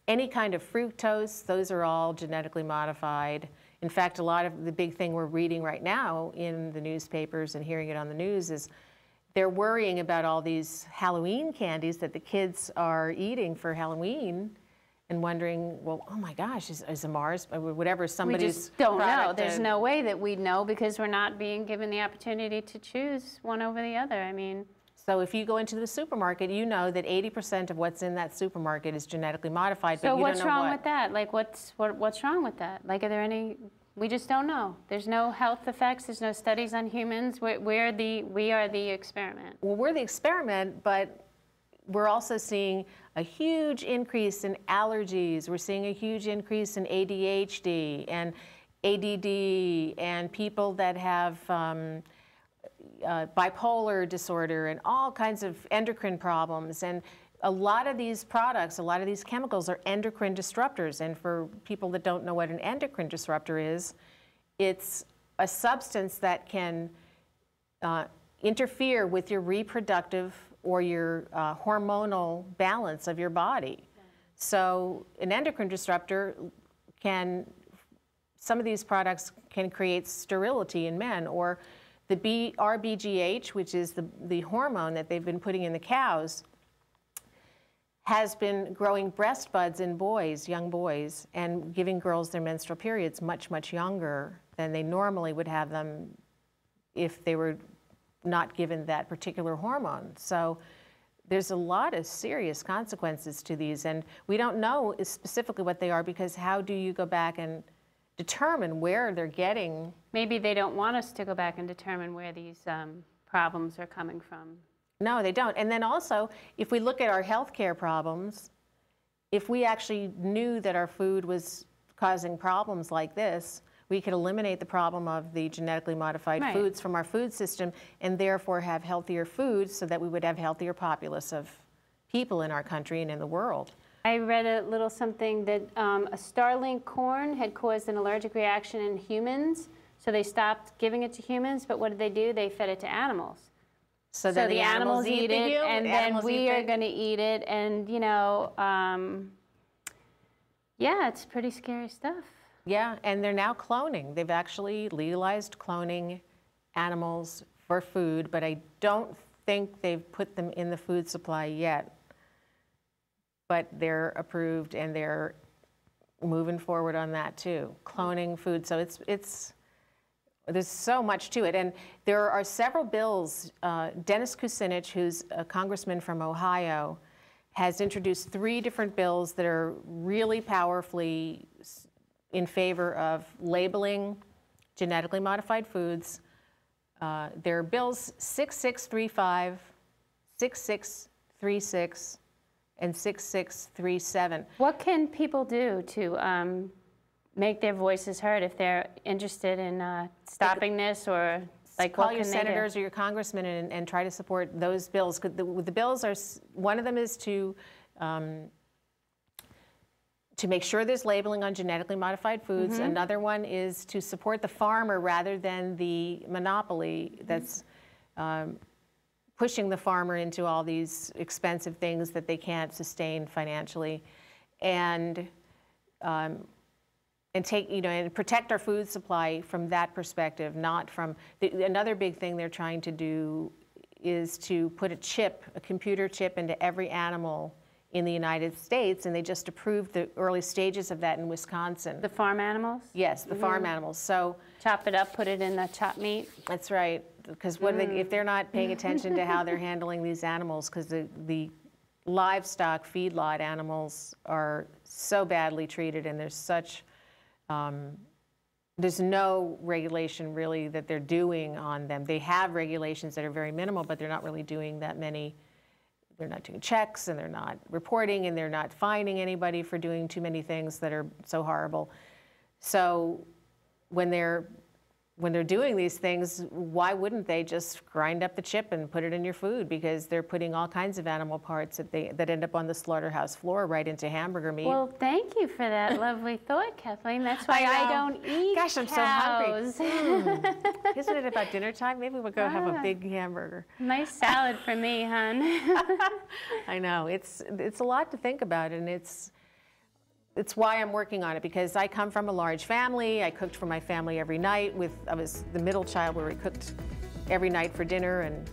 Any kind of fructose, those are all genetically modified. In fact, a lot of the big thing we're reading right now in the newspapers and hearing it on the news is they're worrying about all these Halloween candies that the kids are eating for Halloween and wondering, well, oh my gosh, is a Mars, or whatever somebody's We just don't know. There's no way that we'd know because we're not being given the opportunity to choose one over the other. I mean, so if you go into the supermarket, you know that 80% of what's in that supermarket is genetically modified, so but you what's don't know wrong what. with that? Like, what's wrong with that? Like, are there any? We just don't know. There's no health effects. There's no studies on humans. We are the experiment. Well, we're the experiment, but we're also seeing a huge increase in allergies. We're seeing a huge increase in ADHD and ADD and people that have bipolar disorder and all kinds of endocrine problems. And a lot of these products, a lot of these chemicals are endocrine disruptors. And for people that don't know what an endocrine disruptor is, it's a substance that can interfere with your reproductive or your hormonal balance of your body. So an endocrine disruptor some of these products can create sterility in men, or the RBGH, which is the hormone that they've been putting in the cows, has been growing breast buds in boys, young boys, and giving girls their menstrual periods much, much younger than they normally would have them if they were not given that particular hormone. So there's a lot of serious consequences to these, and we don't know specifically what they are, because how do you go back and determine where they're getting? Maybe they don't want us to go back and determine where these problems are coming from. No, they don't. And then also, if we look at our healthcare problems, if we actually knew that our food was causing problems like this, we could eliminate the problem of the genetically modified foods from our food system, and therefore have healthier foods so that we would have healthier populace of people in our country and in the world. I read a little something that a Starlink corn had caused an allergic reaction in humans, so they stopped giving it to humans, but what did they do? They fed it to animals. So then the animals eat it, and then we are going to eat it, and you know, yeah, it's pretty scary stuff. Yeah, and they're now cloning. They've actually legalized cloning animals for food, but I don't think they've put them in the food supply yet. But they're approved, and they're moving forward on that too. Cloning food, so there's so much to it. And there are several bills. Dennis Kucinich, who's a congressman from Ohio, has introduced 3 different bills that are really powerfully in favor of labeling genetically modified foods. There are bills 6635, 6636, and 6637. What can people do to make their voices heard if they're interested in stopping this, or like call your senators or your congressmen and try to support those bills? The bills are, one of them is to make sure there's labeling on genetically modified foods. Another one is to support the farmer rather than the monopoly that's pushing the farmer into all these expensive things that they can't sustain financially, and take, you know, and protect our food supply from that perspective, not from another big thing they're trying to do is to put a computer chip into every animal in the United States, and they just approved the early stages of that in Wisconsin. The farm animals? Yes, the farm animals. So chop it up, put it in the chopped meat? That's right, because what if they're not paying attention to how they're handling these animals, because the livestock feedlot animals are so badly treated, and there's such, there's no regulation really that they're doing on them. They have regulations that are very minimal, but they're not really doing that many. They're not doing checks, and they're not reporting, and they're not fining anybody for doing too many things that are so horrible. So when they're doing these things, why wouldn't they just grind up the chip and put it in your food? Because they're putting all kinds of animal parts that end up on the slaughterhouse floor right into hamburger meat. Well, thank you for that lovely thought, Kathleen. That's why I don't eat Gosh, I'm cows. so hungry. Isn't it about dinner time? Maybe we'll go have a big hamburger. Nice salad for me, hon. I know. It's a lot to think about, and it's why I'm working on it, because I come from a large family. I cooked for my family every night. I was the middle child where we cooked every night for dinner, and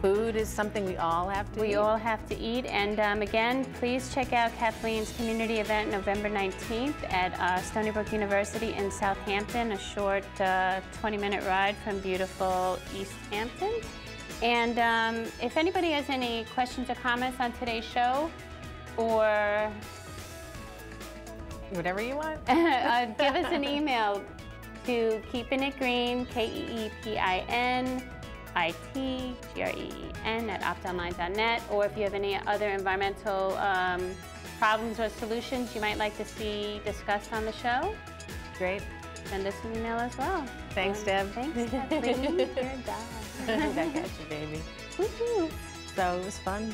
food is something we all have to eat. We all have to eat. And again, please check out Kathleen's community event November 19th at Stony Brook University in Southampton, a short 20-minute ride from beautiful East Hampton. And if anybody has any questions or comments on today's show, or whatever you want, give us an email to keepinitgreen, KEEPIN, ITGREEN at optonline.net, or if you have any other environmental problems or solutions you might like to see discussed on the show, great. Send us an email as well. Thanks, Deb. Thanks, Kathleen. You're a doll. Back at you, baby. Woohoo. So it was fun.